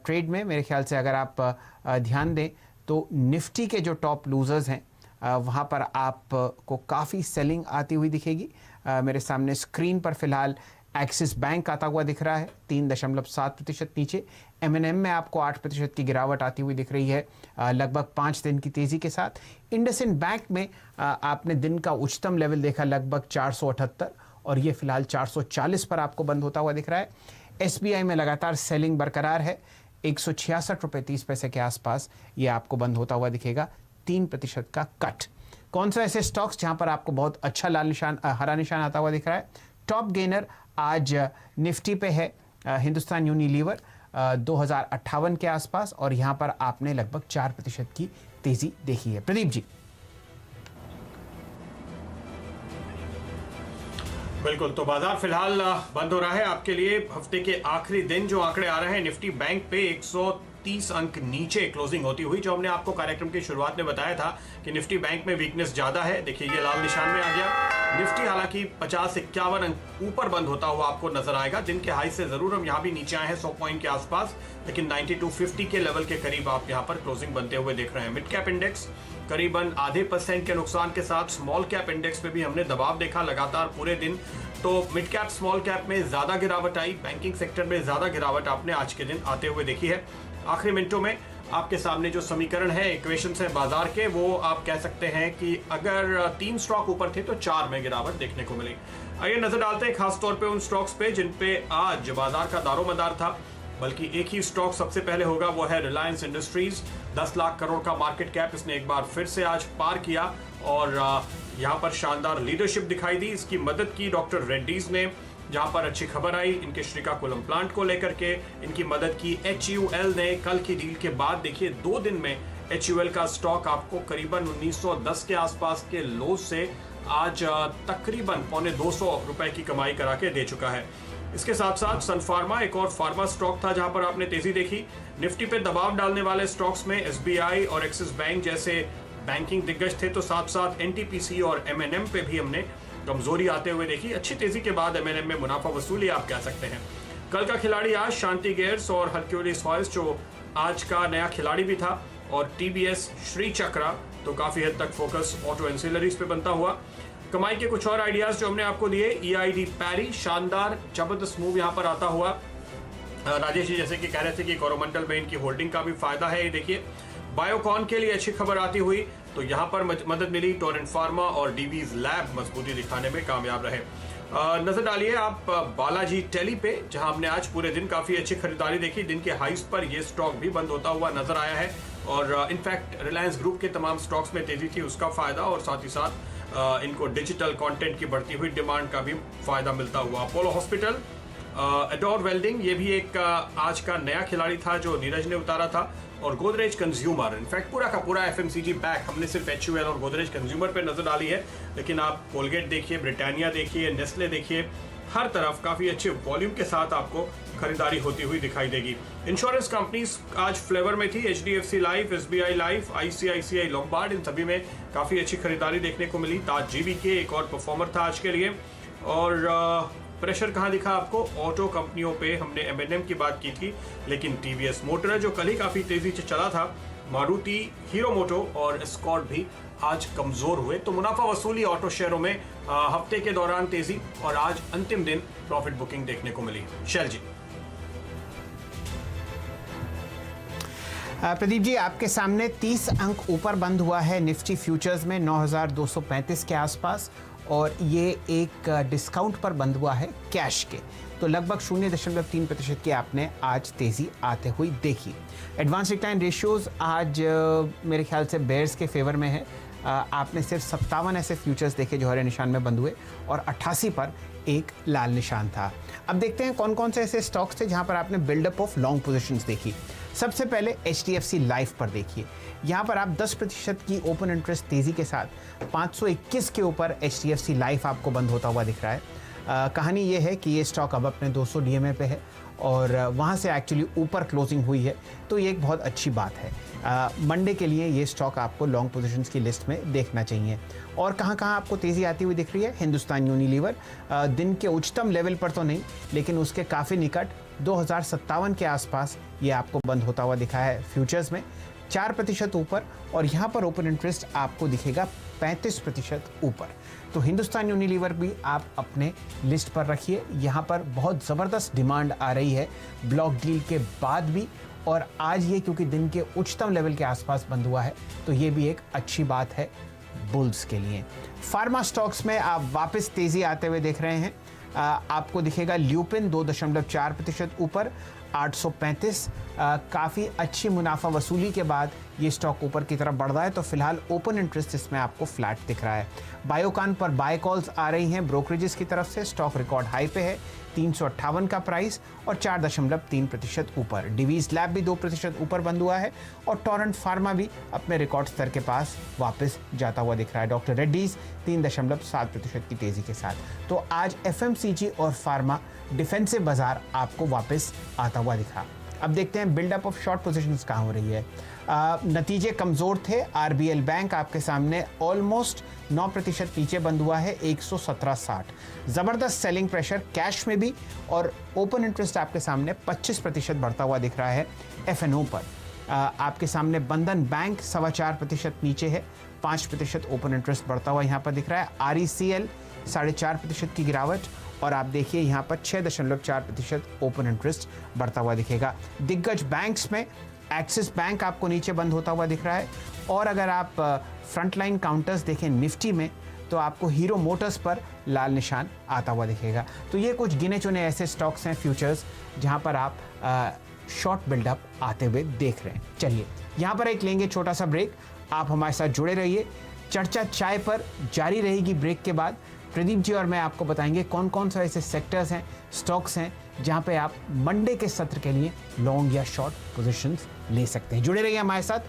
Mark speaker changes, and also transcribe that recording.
Speaker 1: Trade में मेरे ख्याल से अगर आप ध्यान दें तो निफ्टी के जो टॉप लूजर्स हैं वहाँ पर आपको काफ़ी सेलिंग आती हुई दिखेगी। मेरे सामने स्क्रीन पर फिलहाल एक्सिस बैंक आता हुआ दिख रहा है 3.7% नीचे। M&M में आपको 8% की गिरावट आती हुई दिख रही है लगभग 5 दिन की तेज़ी के साथ। इंडसइंड बैंक में आपने दिन का उच्चतम लेवल देखा लगभग 478 और ये फिलहाल 440 पर आपको बंद होता हुआ दिख रहा है। SBI में लगातार सेलिंग बरकरार है 166 रुपये 30 पैसे के आसपास ये आपको बंद होता हुआ दिखेगा, 3% का कट। कौन सा ऐसे स्टॉक्स जहां पर आपको बहुत अच्छा लाल निशान हरा निशान आता हुआ दिख रहा है? टॉप गेनर आज निफ्टी पे है हिंदुस्तान यूनिलीवर 2058 के आसपास और यहां पर आपने लगभग 4% की तेजी देखी है। प्रदीप जी।
Speaker 2: बिल्कुल, तो बाजार फिलहाल बंद हो रहा है आपके लिए। हफ्ते के आखिरी दिन जो आंकड़े आ रहे हैं, निफ्टी बैंक पे 130 अंक नीचे क्लोजिंग होती हुई, जो हमने आपको कार्यक्रम की शुरुआत में बताया था कि निफ्टी बैंक में वीकनेस ज्यादा है। देखिए ये लाल निशान में आ गया। निफ्टी हालांकि 50-51 अंक ऊपर बंद होता हुआ आपको नजर आएगा। दिन के हाई से जरूर हम यहाँ भी नीचे आए हैं 100 पॉइंट के आसपास, लेकिन 9250 के लेवल के करीब आप यहाँ पर क्लोजिंग बनते हुए देख रहे हैं। मिड कैप इंडेक्स करीबन आधे % के नुकसान के साथ स्मॉल कैप इंडेक्स पे भी हमने दबाव देखा लगातार पूरे दिन। तो मिड कैप स्मॉल कैप में ज्यादा गिरावट आई, बैंकिंग सेक्टर में ज्यादा गिरावट आपने आज के दिन आते हुए देखी है। आखिरी मिनटों में आपके सामने जो समीकरण है, इक्वेशंस है बाजार के, वो आप कह सकते हैं कि अगर 3 स्टॉक ऊपर थे तो 4 में गिरावट देखने को मिली। आइए नजर डालते हैं खास तौर पे उन स्टॉक्स पे जिन पे आज बाजार का दारोमदार था। बल्कि एक ही स्टॉक सबसे पहले होगा, वो है रिलायंस इंडस्ट्रीज। 10 लाख करोड़ का मार्केट कैप इसने एक बार फिर से आज पार किया और यहाँ पर शानदार लीडरशिप दिखाई दी। इसकी मदद की डॉक्टर रेड्डीज ने, जहां पर अच्छी खबर आई इनके श्रीकाकुलम प्लांट को लेकर के। इनकी मदद की HUL ने। कल की डील के बाद देखिए 2 दिन में HUL का स्टॉक आपको करीबन 1910 के आसपास के लो से आज तकरीबन पौने 200 रुपए की कमाई करा के दे चुका है। इसके साथ साथ सन फार्मा एक और फार्मा स्टॉक था जहां पर आपने तेजी देखी। निफ्टी पे दबाव डालने वाले स्टॉक्स में SBI और एक्सिस बैंक जैसे बैंकिंग दिग्गज थे, तो साथ साथ NTPC और M&M पे भी हमने कमजोरी आते हुए देखी। अच्छी तेजी के बाद M&M में मुनाफा वसूली आप कह सकते हैं। कल का खिलाड़ी आज शांति गेयर्स और हरक्यूलिस हॉयस जो आज का नया खिलाड़ी भी था, और TVS श्री चक्रा, तो काफी हद तक फोकस ऑटो एंसिलरीज पे बनता हुआ। कमाई के कुछ और आइडियाज जो हमने आपको दिए, EID पैरी शानदार जबरदस्त मूव यहाँ पर आता हुआ। राजेश जी जैसे कि कह रहे थे कि कोरोमंडल में इनकी होल्डिंग का भी फायदा है। ये देखिए बायोकॉन के लिए अच्छी खबर आती हुई, तो यहाँ पर मदद मिली। टोरेंट फार्मा और डीवीज लैब मजबूती दिखाने में कामयाब रहे। नजर डालिए आप बालाजी टेली पे, जहां हमने आज पूरे दिन काफी अच्छी खरीदारी देखी। दिन के हाइस पर यह स्टॉक भी बंद होता हुआ नजर आया है और इनफैक्ट रिलायंस ग्रुप के तमाम स्टॉक्स में तेजी थी, उसका फायदा, और साथ ही साथ इनको डिजिटल कंटेंट की बढ़ती हुई डिमांड का भी फायदा मिलता हुआ। अपोलो हॉस्पिटल, एडोर वेल्डिंग, ये भी एक आज का नया खिलाड़ी था जो नीरज ने उतारा था, और गोदरेज कंज्यूमर। इनफैक्ट पूरा का पूरा FMCG बैक हमने सिर्फ HUL और गोदरेज कंज्यूमर पे नजर डाली है, लेकिन आप कोलगेट देखिए, ब्रिटानिया देखिए, नेस्ले देखिए, हर तरफ काफी अच्छे वॉल्यूम के साथ आपको खरीदारी होती हुई दिखाई देगी। इंश्योरेंस कंपनीज आज फ्लेवर में थी। HDFC life, SBI life, ICICI Lombard, इन सभी में काफी अच्छी खरीदारी देखने को मिली। ताज GVK एक और परफॉर्मर था आज के लिए। और प्रेशर कहाँ दिखा आपको? ऑटो कंपनियों पे हमने M&M की बात की थी, लेकिन TVS मोटर जो कल ही काफी तेजी से चला था, मारुति, हीरो मोटो और एस्कॉर्ट भी आज कमजोर हुए। तो मुनाफा वसूली ऑटो शेयरों में हफ्ते के दौरान तेजी, और आज अंतिम दिन प्रॉफिट बुकिंग देखने को मिली। शैल जी।
Speaker 1: प्रदीप जी, आपके सामने 30 अंक ऊपर बंद हुआ है निफ्टी फ्यूचर्स में 9235 के आसपास, और ये एक डिस्काउंट पर बंद हुआ है कैश के, तो लगभग 0.3% की आपने आज तेज़ी आते हुई देखी। एडवांस डिक्लाइन रेशियोज आज मेरे ख्याल से बेयर्स के फेवर में है। आपने सिर्फ 57 ऐसे फ्यूचर्स देखे जो हरे निशान में बंद हुए, और 88 पर एक लाल निशान था। अब देखते हैं कौन कौन से ऐसे स्टॉक्स थे जहां पर आपने बिल्डअप ऑफ लॉन्ग पोजीशंस देखी। सबसे पहले HDFC लाइफ पर देखिए, यहाँ पर आप 10% की ओपन इंटरेस्ट तेजी के साथ 521 के ऊपर HDFC लाइफ आपको बंद होता हुआ दिख रहा है। कहानी ये है कि ये स्टॉक अब अपने 200 DMA पे है और वहाँ से एक्चुअली ऊपर क्लोजिंग हुई है, तो ये एक बहुत अच्छी बात है। मंडे के लिए ये स्टॉक आपको लॉन्ग पोजीशंस की लिस्ट में देखना चाहिए। और कहाँ कहाँ आपको तेज़ी आती हुई दिख रही है? हिंदुस्तान यूनिलीवर दिन के उच्चतम लेवल पर तो नहीं, लेकिन उसके काफ़ी निकट 2,057 के आसपास ये आपको बंद होता हुआ दिखा है फ्यूचर्स में, 4% ऊपर। और यहाँ पर ओपन इंटरेस्ट आपको दिखेगा 35% ऊपर। तो हिंदुस्तान यूनिलीवर भी आप अपने लिस्ट पर रखिए। यहाँ पर बहुत ज़बरदस्त डिमांड आ रही है ब्लॉक डील के बाद भी, और आज ये क्योंकि दिन के उच्चतम लेवल के आसपास बंद हुआ है तो ये भी एक अच्छी बात है बुल्स के लिए। फार्मा स्टॉक्स में आप वापस तेजी आते हुए देख रहे हैं। आपको दिखेगा ल्यूपिन 2.4% ऊपर, 835। काफ़ी अच्छी मुनाफा वसूली के बाद ये स्टॉक ऊपर की तरफ बढ़ रहा है, तो फिलहाल ओपन इंटरेस्ट इसमें आपको फ्लैट दिख रहा है। बायोकॉन पर बाय कॉल्स आ रही हैं ब्रोकरेजेस की तरफ से, स्टॉक रिकॉर्ड हाई पे है, 358 का प्राइस और 4.3% ऊपर। डिवीज लैब भी 2% ऊपर बंद हुआ है और टोरेंट फार्मा भी अपने रिकॉर्ड स्तर के पास वापस जाता हुआ दिख रहा है। डॉक्टर रेड्डीज 3.7% की तेजी के साथ। तो आज एफएमसीजी और फार्मा डिफेंसिव बाजार आपको वापस आता हुआ दिखा। अब देखते हैं बिल्डअप ऑफ शॉर्ट पोजीशंस कहाँ हो रही है। नतीजे कमज़ोर थे। आरबीएल बैंक आपके सामने ऑलमोस्ट 9% नीचे बंद हुआ है, 117.60। ज़बरदस्त सेलिंग प्रेशर कैश में भी, और ओपन इंटरेस्ट आपके सामने 25% बढ़ता हुआ दिख रहा है एफएनओ पर। आपके सामने बंधन बैंक 4.25% नीचे है, 5% ओपन इंटरेस्ट बढ़ता हुआ यहाँ पर दिख रहा है। आरईसीएल 4.5% की गिरावट, और आप देखिए यहाँ पर 6.4% ओपन इंटरेस्ट बढ़ता हुआ दिखेगा। दिग्गज बैंक्स में एक्सिस बैंक आपको नीचे बंद होता हुआ दिख रहा है, और अगर आप फ्रंटलाइन काउंटर्स देखें निफ्टी में तो आपको हीरो मोटर्स पर लाल निशान आता हुआ दिखेगा। तो ये कुछ गिने चुने ऐसे स्टॉक्स हैं फ्यूचर्स जहाँ पर आप शॉर्ट बिल्डअप आते हुए देख रहे हैं। चलिए यहाँ पर एक लेंगे छोटा सा ब्रेक, आप हमारे साथ जुड़े रहिए। चर्चा चाय पर जारी रहेगी ब्रेक के बाद। प्रदीप जी और मैं आपको बताएंगे कौन कौन सा ऐसे सेक्टर्स हैं, स्टॉक्स हैं जहां पे आप मंडे के सत्र के लिए लॉन्ग या शॉर्ट पोजीशंस ले सकते हैं। जुड़े रहिए हमारे साथ,